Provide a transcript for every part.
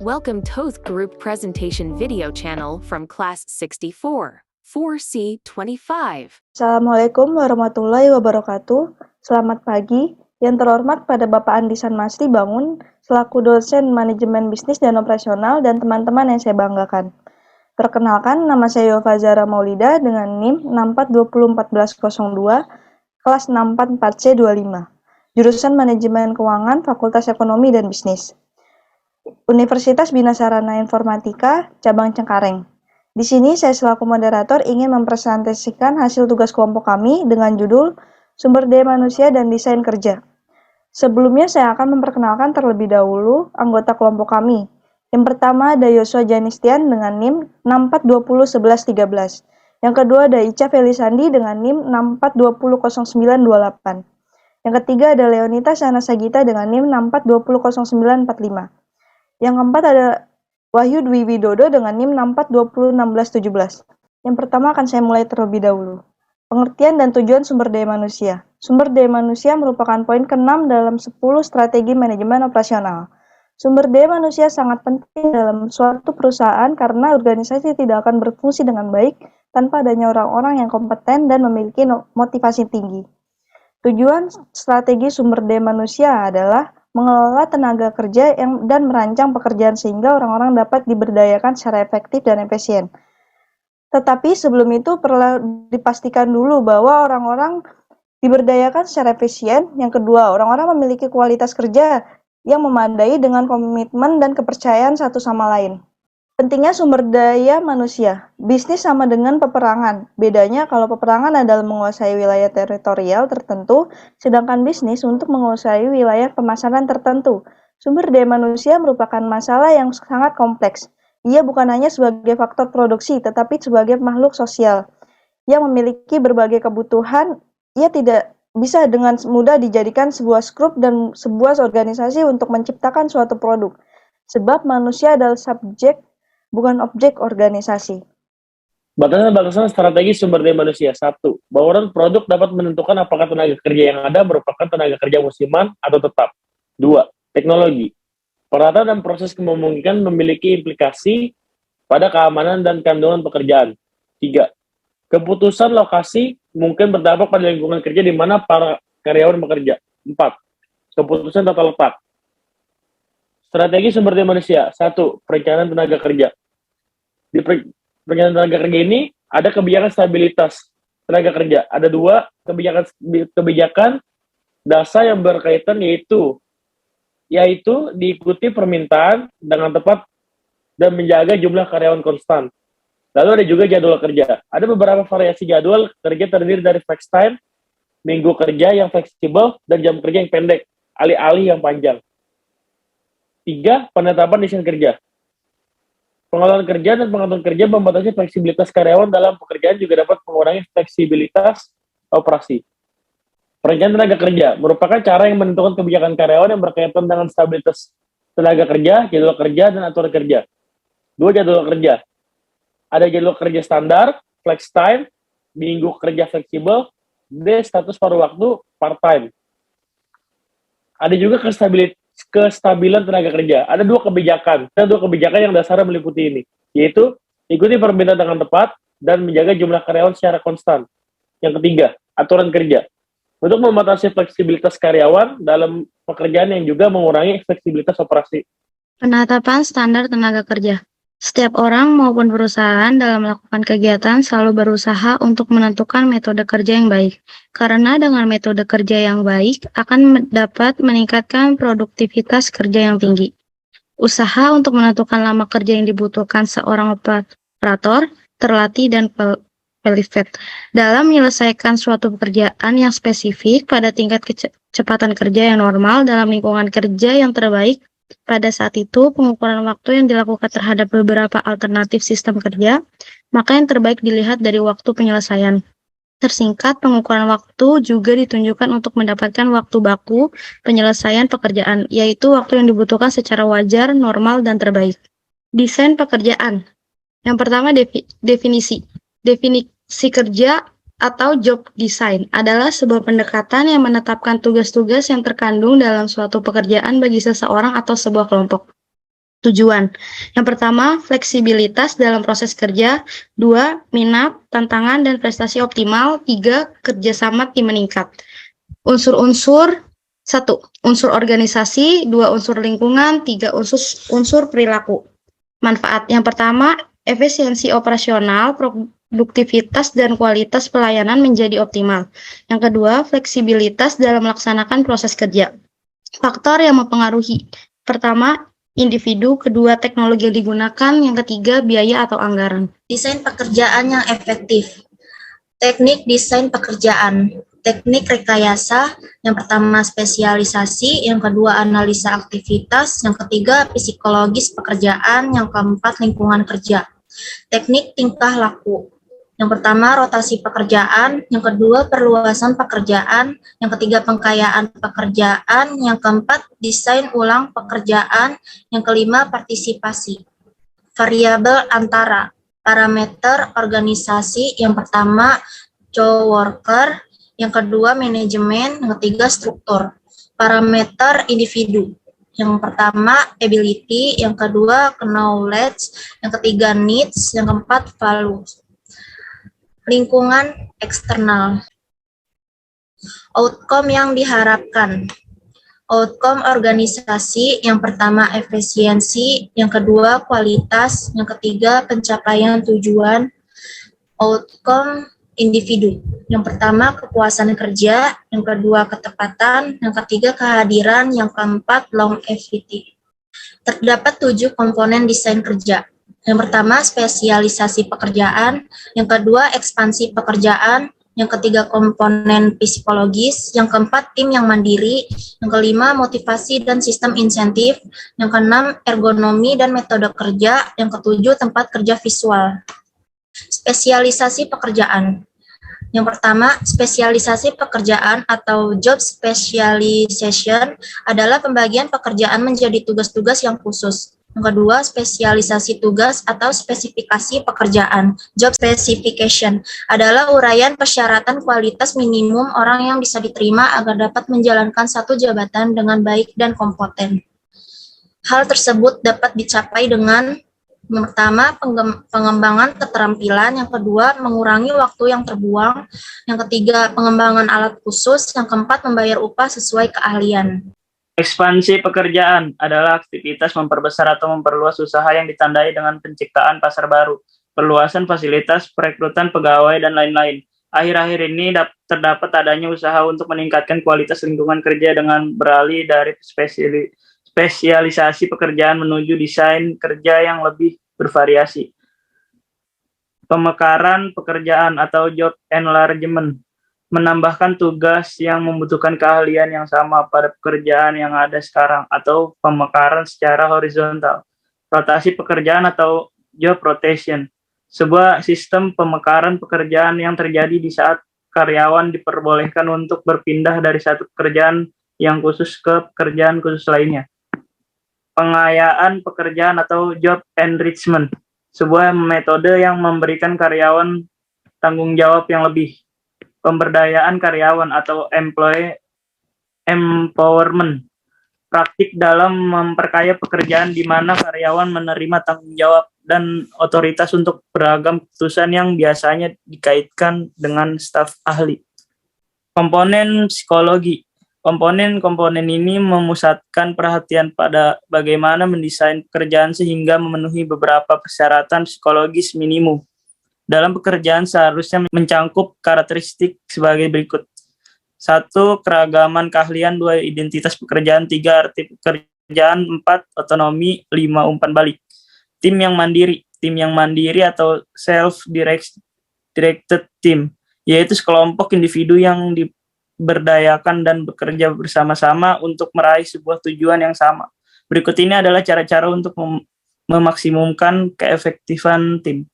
Welcome to Group Presentation Video Channel from Class 64, 4C25. Assalamualaikum warahmatullahi wabarakatuh. Selamat pagi. Yang terhormat pada Bapak Andi Sanmasti Bangun, selaku dosen manajemen bisnis dan operasional dan teman-teman yang saya banggakan. Perkenalkan, nama saya Yova Zara Maulida dengan NIM 64201402, kelas 644C25, jurusan Manajemen Keuangan, Fakultas Ekonomi dan Bisnis. Universitas Bina Sarana Informatika, Cabang Cengkareng. Di sini saya selaku moderator ingin mempresentasikan hasil tugas kelompok kami dengan judul Sumber Daya Manusia dan Desain Kerja. Sebelumnya saya akan memperkenalkan terlebih dahulu anggota kelompok kami. Yang pertama ada Yosua Janistian dengan NIM 64201113. Yang kedua ada Ica Felisandi dengan NIM 64200928. Yang ketiga ada Leonita Sana Sagita dengan NIM 64200945. Yang keempat ada Wahyu Dwi Widodo dengan NIM 64201617. Yang pertama akan saya mulai terlebih dahulu. Pengertian dan tujuan sumber daya manusia. Sumber daya manusia merupakan poin ke-6 dalam 10 strategi manajemen operasional. Sumber daya manusia sangat penting dalam suatu perusahaan karena organisasi tidak akan berfungsi dengan baik tanpa adanya orang-orang yang kompeten dan memiliki motivasi tinggi. Tujuan strategi sumber daya manusia adalah mengelola tenaga kerja dan merancang pekerjaan sehingga orang-orang dapat diberdayakan secara efektif dan efisien. Tetapi sebelum itu perlu dipastikan dulu bahwa orang-orang diberdayakan secara efisien. Yang kedua, orang-orang memiliki kualitas kerja yang memadai dengan komitmen dan kepercayaan satu sama lain. Pentingnya sumber daya manusia. Bisnis sama dengan peperangan. Bedanya kalau peperangan adalah menguasai wilayah teritorial tertentu, sedangkan bisnis untuk menguasai wilayah pemasaran tertentu. Sumber daya manusia merupakan masalah yang sangat kompleks. Ia bukan hanya sebagai faktor produksi, tetapi sebagai makhluk sosial yang memiliki berbagai kebutuhan. Ia tidak bisa dengan mudah dijadikan sebuah skrup dan sebuah organisasi untuk menciptakan suatu produk. Sebab manusia adalah subjek, bukan objek organisasi. Batasan-batasan strategi sumber daya manusia. 1. Bauran produk dapat menentukan apakah tenaga kerja yang ada merupakan tenaga kerja musiman atau tetap. 2. Teknologi. Peralatan dan proses memungkinkan memiliki implikasi pada keamanan dan kandungan pekerjaan. 3. Keputusan lokasi mungkin berdampak pada lingkungan kerja di mana para karyawan bekerja. 4. Keputusan tata letak. Strategi sumber daya manusia. 1. Perencanaan tenaga kerja. Di perencanaan tenaga kerja ini ada kebijakan stabilitas tenaga kerja. Ada 2 kebijakan dasar yang berkaitan yaitu diikuti permintaan dengan tepat dan menjaga jumlah karyawan konstan. Lalu ada juga jadwal kerja. Ada beberapa variasi jadwal kerja terdiri dari flex time, minggu kerja yang fleksibel, dan jam kerja yang pendek, alih-alih yang panjang. 3. Penetapan desain kerja. Pengalaman kerja dan pengaturan kerja membatasi fleksibilitas karyawan dalam pekerjaan juga dapat mengurangi fleksibilitas operasi. Perencanaan tenaga kerja merupakan cara yang menentukan kebijakan karyawan yang berkaitan dengan stabilitas tenaga kerja, jadwal kerja, dan aturan kerja. 2. Jadwal kerja. Ada jadwal kerja standar, flex time, minggu kerja fleksibel, D. Status paruh waktu, part-time. Ada juga kestabilan tenaga kerja. Ada dua kebijakan yang dasarnya meliputi ini, yaitu ikuti permintaan dengan tepat dan menjaga jumlah karyawan secara konstan. Yang ketiga, aturan kerja. Untuk membatasi fleksibilitas karyawan dalam pekerjaan yang juga mengurangi fleksibilitas operasi. Penetapan standar tenaga kerja. Setiap orang maupun perusahaan dalam melakukan kegiatan selalu berusaha untuk menentukan metode kerja yang baik. Karena dengan metode kerja yang baik akan dapat meningkatkan produktivitas kerja yang tinggi. Usaha untuk menentukan lama kerja yang dibutuhkan seorang operator terlatih dan qualified dalam menyelesaikan suatu pekerjaan yang spesifik pada tingkat kecepatan kerja yang normal dalam lingkungan kerja yang terbaik. Pada saat itu, pengukuran waktu yang dilakukan terhadap beberapa alternatif sistem kerja, maka yang terbaik dilihat dari waktu penyelesaian. Tersingkat, pengukuran waktu juga ditunjukkan untuk mendapatkan waktu baku penyelesaian pekerjaan, yaitu waktu yang dibutuhkan secara wajar, normal, dan terbaik. Desain pekerjaan. Yang pertama, definisi. Definisi kerja atau job design adalah sebuah pendekatan yang menetapkan tugas-tugas yang terkandung dalam suatu pekerjaan bagi seseorang atau sebuah kelompok. tujuan. Yang pertama, fleksibilitas dalam proses kerja. 2, minat, tantangan, dan prestasi optimal. 3, kerjasama tim meningkat. Unsur-unsur: 1, unsur organisasi. 2, unsur lingkungan. 3, unsur perilaku. Manfaat: yang pertama, efisiensi operasional, produktivitas, dan kualitas pelayanan menjadi optimal. Yang kedua, fleksibilitas dalam melaksanakan proses kerja. Faktor yang mempengaruhi: pertama, individu. Kedua, teknologi yang digunakan. Yang ketiga, biaya atau anggaran. Desain pekerjaan yang efektif. Teknik desain pekerjaan. Teknik rekayasa. Yang pertama, spesialisasi. Yang kedua, analisa aktivitas. Yang ketiga, psikologis pekerjaan. Yang keempat, lingkungan kerja. Teknik tingkah laku. Yang pertama, rotasi pekerjaan. Yang kedua, perluasan pekerjaan. Yang ketiga, pengkayaan pekerjaan. Yang keempat, desain ulang pekerjaan. Yang kelima, partisipasi. Variabel antara. Parameter organisasi. Yang pertama, coworker. Yang kedua, manajemen. Yang ketiga, struktur. Parameter individu. Yang pertama, ability. Yang kedua, knowledge. Yang ketiga, needs. Yang keempat, values. Lingkungan eksternal. Outcome yang diharapkan. Outcome organisasi, yang pertama efisiensi, yang kedua kualitas, yang ketiga pencapaian tujuan. Outcome individu, yang pertama kepuasan kerja, yang kedua ketepatan, yang ketiga kehadiran, yang keempat longevity. Terdapat 7 komponen desain kerja. Yang pertama, spesialisasi pekerjaan. Yang kedua, ekspansi pekerjaan. Yang ketiga, komponen psikologis. Yang keempat, tim yang mandiri. Yang kelima, motivasi dan sistem insentif. Yang keenam, ergonomi dan metode kerja. Yang ketujuh, tempat kerja visual. Spesialisasi pekerjaan. Yang pertama, spesialisasi pekerjaan atau job specialization adalah pembagian pekerjaan menjadi tugas-tugas yang khusus. Yang kedua, spesialisasi tugas atau spesifikasi pekerjaan. Job specification adalah uraian persyaratan kualitas minimum orang yang bisa diterima agar dapat menjalankan satu jabatan dengan baik dan kompeten. Hal tersebut dapat dicapai dengan yang pertama, pengembangan keterampilan. Yang kedua, mengurangi waktu yang terbuang. Yang ketiga, pengembangan alat khusus. Yang keempat, membayar upah sesuai keahlian. Ekspansi pekerjaan adalah aktivitas memperbesar atau memperluas usaha yang ditandai dengan penciptaan pasar baru, perluasan fasilitas, perekrutan pegawai, dan lain-lain. Akhir-akhir ini terdapat adanya usaha untuk meningkatkan kualitas lingkungan kerja dengan beralih dari spesialisasi pekerjaan menuju desain kerja yang lebih bervariasi. Pemekaran pekerjaan atau job enlargement menambahkan tugas yang membutuhkan keahlian yang sama pada pekerjaan yang ada sekarang, atau pemekaran secara horizontal. Rotasi pekerjaan atau job rotation, sebuah sistem pemekaran pekerjaan yang terjadi di saat karyawan diperbolehkan untuk berpindah dari satu pekerjaan yang khusus ke pekerjaan khusus lainnya. Pengayaan pekerjaan atau job enrichment, sebuah metode yang memberikan karyawan tanggung jawab yang lebih. Pemberdayaan karyawan atau employee empowerment, praktik dalam memperkaya pekerjaan di mana karyawan menerima tanggung jawab dan otoritas untuk beragam keputusan yang biasanya dikaitkan dengan staf ahli. Komponen psikologi. Komponen-komponen ini memusatkan perhatian pada bagaimana mendesain pekerjaan sehingga memenuhi beberapa persyaratan psikologis minimum. Dalam pekerjaan seharusnya mencangkup karakteristik sebagai berikut. 1. Keragaman keahlian. 2. Identitas pekerjaan. 3. Arti pekerjaan. 4. Otonomi. 5. Umpan balik. Tim yang mandiri. Tim yang mandiri atau self-directed team, yaitu sekelompok individu yang diberdayakan dan bekerja bersama-sama untuk meraih sebuah tujuan yang sama. Berikut ini adalah cara-cara untuk memaksimumkan keefektifan tim.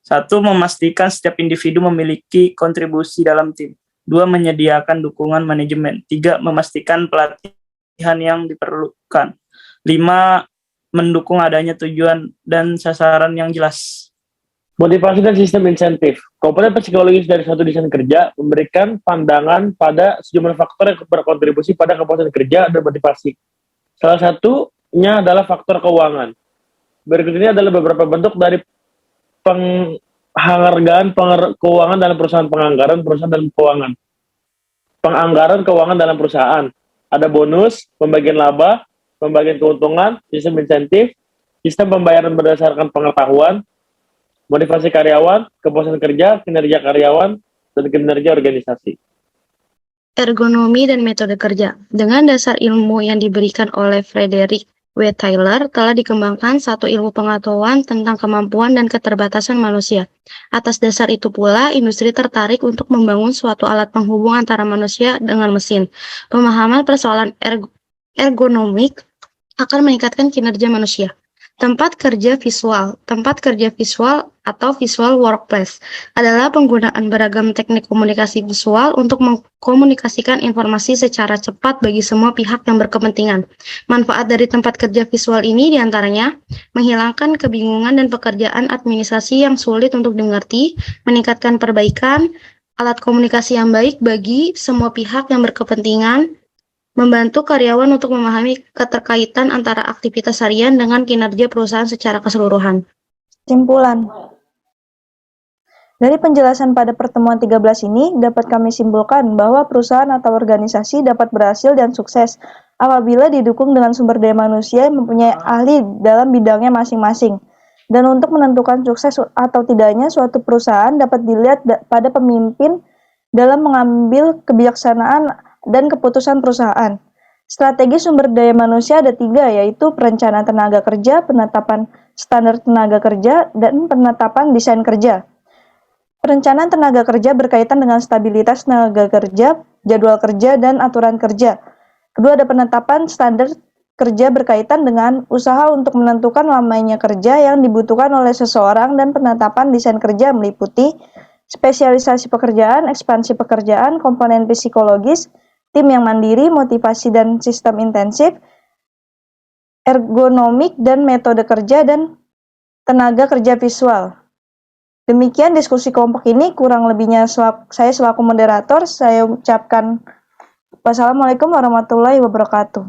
1. Memastikan setiap individu memiliki kontribusi dalam tim. 2. Menyediakan dukungan manajemen. 3. Memastikan pelatihan yang diperlukan. 5. Mendukung adanya tujuan dan sasaran yang jelas. Motivasi dan sistem insentif. Komponen psikologis dari suatu desain kerja memberikan pandangan pada sejumlah faktor yang berkontribusi pada kepuasan kerja dan motivasi. Salah satunya adalah faktor keuangan. Berikut ini adalah beberapa bentuk dari penghargaan keuangan dalam perusahaan penganggaran, perusahaan dalam keuangan. Penganggaran keuangan dalam perusahaan. Ada bonus, pembagian laba, pembagian keuntungan, sistem insentif, sistem pembayaran berdasarkan pengetahuan, motivasi karyawan, kepuasan kerja, kinerja karyawan, dan kinerja organisasi. Ergonomi dan metode kerja. Dengan dasar ilmu yang diberikan oleh Frederick W. Taylor, telah dikembangkan satu ilmu pengetahuan tentang kemampuan dan keterbatasan manusia. Atas dasar itu pula, industri tertarik untuk membangun suatu alat penghubung antara manusia dengan mesin. Pemahaman persoalan ergonomik akan meningkatkan kinerja manusia. Tempat kerja visual atau visual workplace adalah penggunaan beragam teknik komunikasi visual untuk mengkomunikasikan informasi secara cepat bagi semua pihak yang berkepentingan. Manfaat dari tempat kerja visual ini diantaranya menghilangkan kebingungan dan pekerjaan administrasi yang sulit untuk dimengerti, meningkatkan perbaikan, alat komunikasi yang baik bagi semua pihak yang berkepentingan, membantu karyawan untuk memahami keterkaitan antara aktivitas harian dengan kinerja perusahaan secara keseluruhan. Kesimpulan. Dari penjelasan pada pertemuan 13 ini, dapat kami simpulkan bahwa perusahaan atau organisasi dapat berhasil dan sukses apabila didukung dengan sumber daya manusia yang mempunyai ahli dalam bidangnya masing-masing. Dan untuk menentukan sukses atau tidaknya suatu perusahaan dapat dilihat pada pemimpin dalam mengambil kebijaksanaan dan keputusan perusahaan. Strategi sumber daya manusia ada 3, yaitu perencanaan tenaga kerja, penetapan standar tenaga kerja, dan penetapan desain kerja. Perencanaan tenaga kerja berkaitan dengan stabilitas tenaga kerja, jadwal kerja, dan aturan kerja. Kedua, ada penetapan standar kerja berkaitan dengan usaha untuk menentukan lamanya kerja yang dibutuhkan oleh seseorang, dan penetapan desain kerja meliputi spesialisasi pekerjaan, ekspansi pekerjaan, komponen psikologis, tim yang mandiri, motivasi dan sistem intensif, ergonomik dan metode kerja, dan tenaga kerja visual. Demikian diskusi kelompok ini, kurang lebihnya saya selaku moderator, saya ucapkan wassalamualaikum warahmatullahi wabarakatuh.